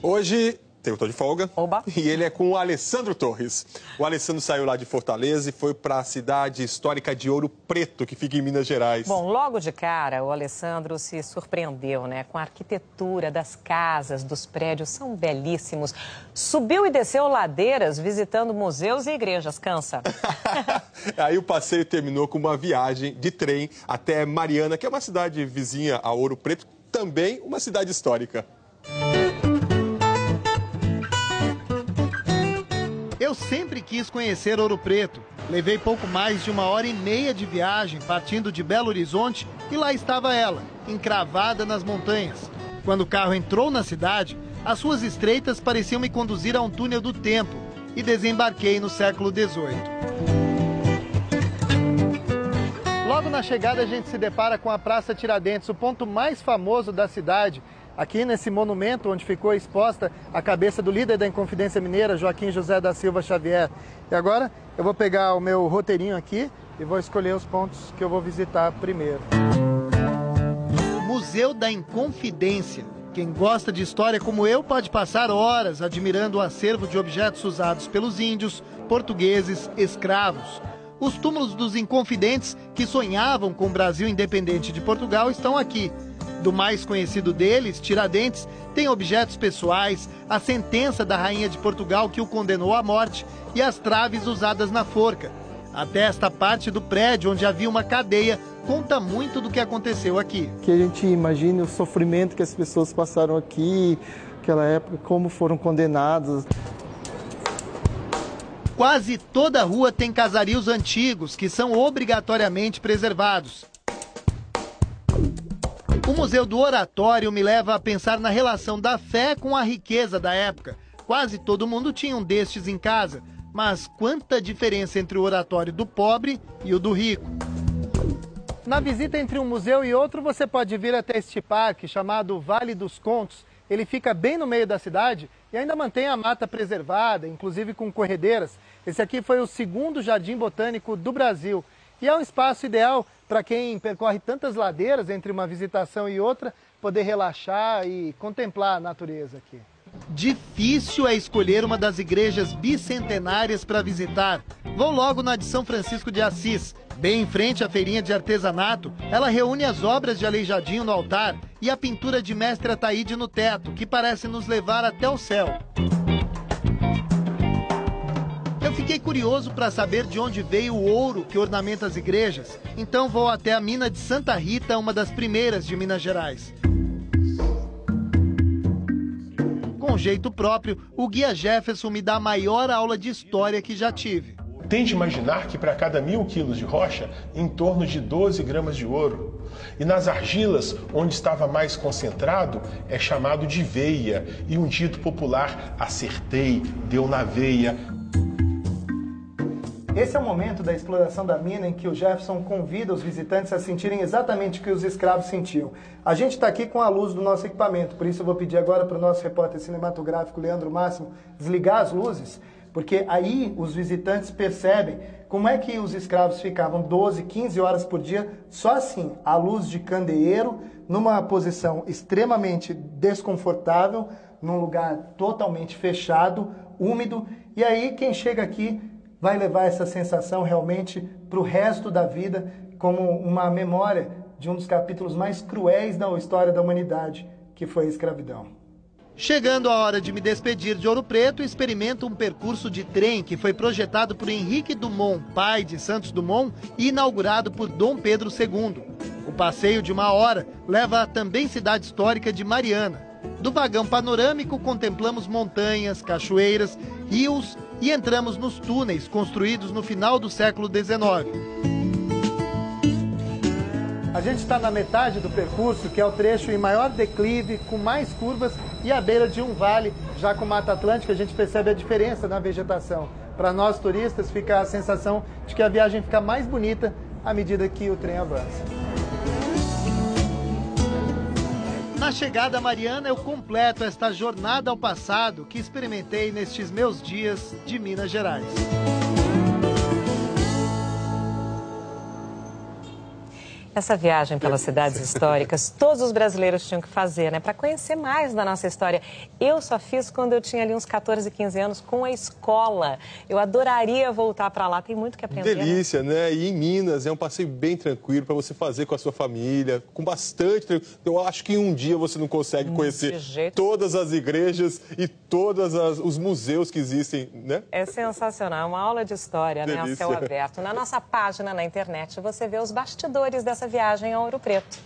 Hoje eu tô de folga. Oba. E ele é com o Alessandro Torres. O Alessandro saiu lá de Fortaleza e foi para a cidade histórica de Ouro Preto, que fica em Minas Gerais. Bom, logo de cara, o Alessandro se surpreendeu, né? Com a arquitetura das casas, dos prédios, são belíssimos. Subiu e desceu ladeiras, visitando museus e igrejas. Cansa. Aí o passeio terminou com uma viagem de trem até Mariana, que é uma cidade vizinha a Ouro Preto, também uma cidade histórica. Eu sempre quis conhecer Ouro Preto. Levei pouco mais de 1h30 de viagem, partindo de Belo Horizonte, e lá estava ela, encravada nas montanhas. Quando o carro entrou na cidade, as ruas estreitas pareciam me conduzir a um túnel do tempo, e desembarquei no século XVIII. Logo na chegada a gente se depara com a Praça Tiradentes, o ponto mais famoso da cidade. Aqui nesse monumento onde ficou exposta a cabeça do líder da Inconfidência Mineira, Joaquim José da Silva Xavier. E agora eu vou pegar o meu roteirinho aqui e vou escolher os pontos que eu vou visitar primeiro. Museu da Inconfidência. Quem gosta de história como eu pode passar horas admirando o acervo de objetos usados pelos índios, portugueses, escravos. Os túmulos dos Inconfidentes, que sonhavam com o Brasil independente de Portugal, estão aqui. Do mais conhecido deles, Tiradentes, tem objetos pessoais, a sentença da rainha de Portugal que o condenou à morte e as traves usadas na forca. Até esta parte do prédio onde havia uma cadeia conta muito do que aconteceu aqui. Que a gente imagine o sofrimento que as pessoas passaram aqui, naquela época, como foram condenados. Quase toda a rua tem casarios antigos que são obrigatoriamente preservados. O Museu do Oratório me leva a pensar na relação da fé com a riqueza da época. Quase todo mundo tinha um destes em casa, mas quanta diferença entre o oratório do pobre e o do rico. Na visita entre um museu e outro, você pode vir até este parque chamado Vale dos Contos. Ele fica bem no meio da cidade e ainda mantém a mata preservada, inclusive com corredeiras. Esse aqui foi o segundo jardim botânico do Brasil e é um espaço ideal para quem percorre tantas ladeiras entre uma visitação e outra, poder relaxar e contemplar a natureza aqui. Difícil é escolher uma das igrejas bicentenárias para visitar. Vou logo na de São Francisco de Assis. Bem em frente à feirinha de artesanato, ela reúne as obras de Aleijadinho no altar e a pintura de Mestre Ataíde no teto, que parece nos levar até o céu. Eu fiquei curioso para saber de onde veio o ouro que ornamenta as igrejas, então vou até a mina de Santa Rita, uma das primeiras de Minas Gerais. Com jeito próprio, o guia Jefferson me dá a maior aula de história que já tive. Tente imaginar que para cada 1000 quilos de rocha, em torno de 12 gramas de ouro. E nas argilas, onde estava mais concentrado, é chamado de veia. E um dito popular, acertei, deu na veia. Esse é o momento da exploração da mina em que o Jefferson convida os visitantes a sentirem exatamente o que os escravos sentiam. A gente está aqui com a luz do nosso equipamento, por isso eu vou pedir agora para o nosso repórter cinematográfico, Leandro Máximo, desligar as luzes, porque aí os visitantes percebem como é que os escravos ficavam 12, 15 horas por dia, só assim, à luz de candeeiro, numa posição extremamente desconfortável, num lugar totalmente fechado, úmido, e aí quem chega aqui vai levar essa sensação realmente para o resto da vida como uma memória de um dos capítulos mais cruéis da história da humanidade, que foi a escravidão. Chegando a hora de me despedir de Ouro Preto, experimento um percurso de trem que foi projetado por Henrique Dumont, pai de Santos Dumont, e inaugurado por Dom Pedro II. O passeio de 1 hora leva à também cidade histórica de Mariana. Do vagão panorâmico contemplamos montanhas, cachoeiras, rios e entramos nos túneis construídos no final do século XIX. A gente está na metade do percurso, que é o trecho em maior declive, com mais curvas e à beira de um vale, já com Mata Atlântica, a gente percebe a diferença na vegetação. Para nós turistas fica a sensação de que a viagem fica mais bonita à medida que o trem avança. Na chegada a Mariana, eu completo esta jornada ao passado que experimentei nestes meus dias de Minas Gerais. Essa viagem pelas cidades históricas, todos os brasileiros tinham que fazer, né? Para conhecer mais da nossa história. Eu só fiz quando eu tinha ali uns 14, 15 anos com a escola. Eu adoraria voltar para lá, tem muito que aprender. Delícia, né? E em Minas é um passeio bem tranquilo para você fazer com a sua família, com bastante... Eu acho que em um dia você não consegue conhecer todas as igrejas e todos os museus que existem, né? É sensacional, é uma aula de história, né? A céu aberto. Na nossa página na internet você vê os bastidores dessa viagem a Ouro Preto.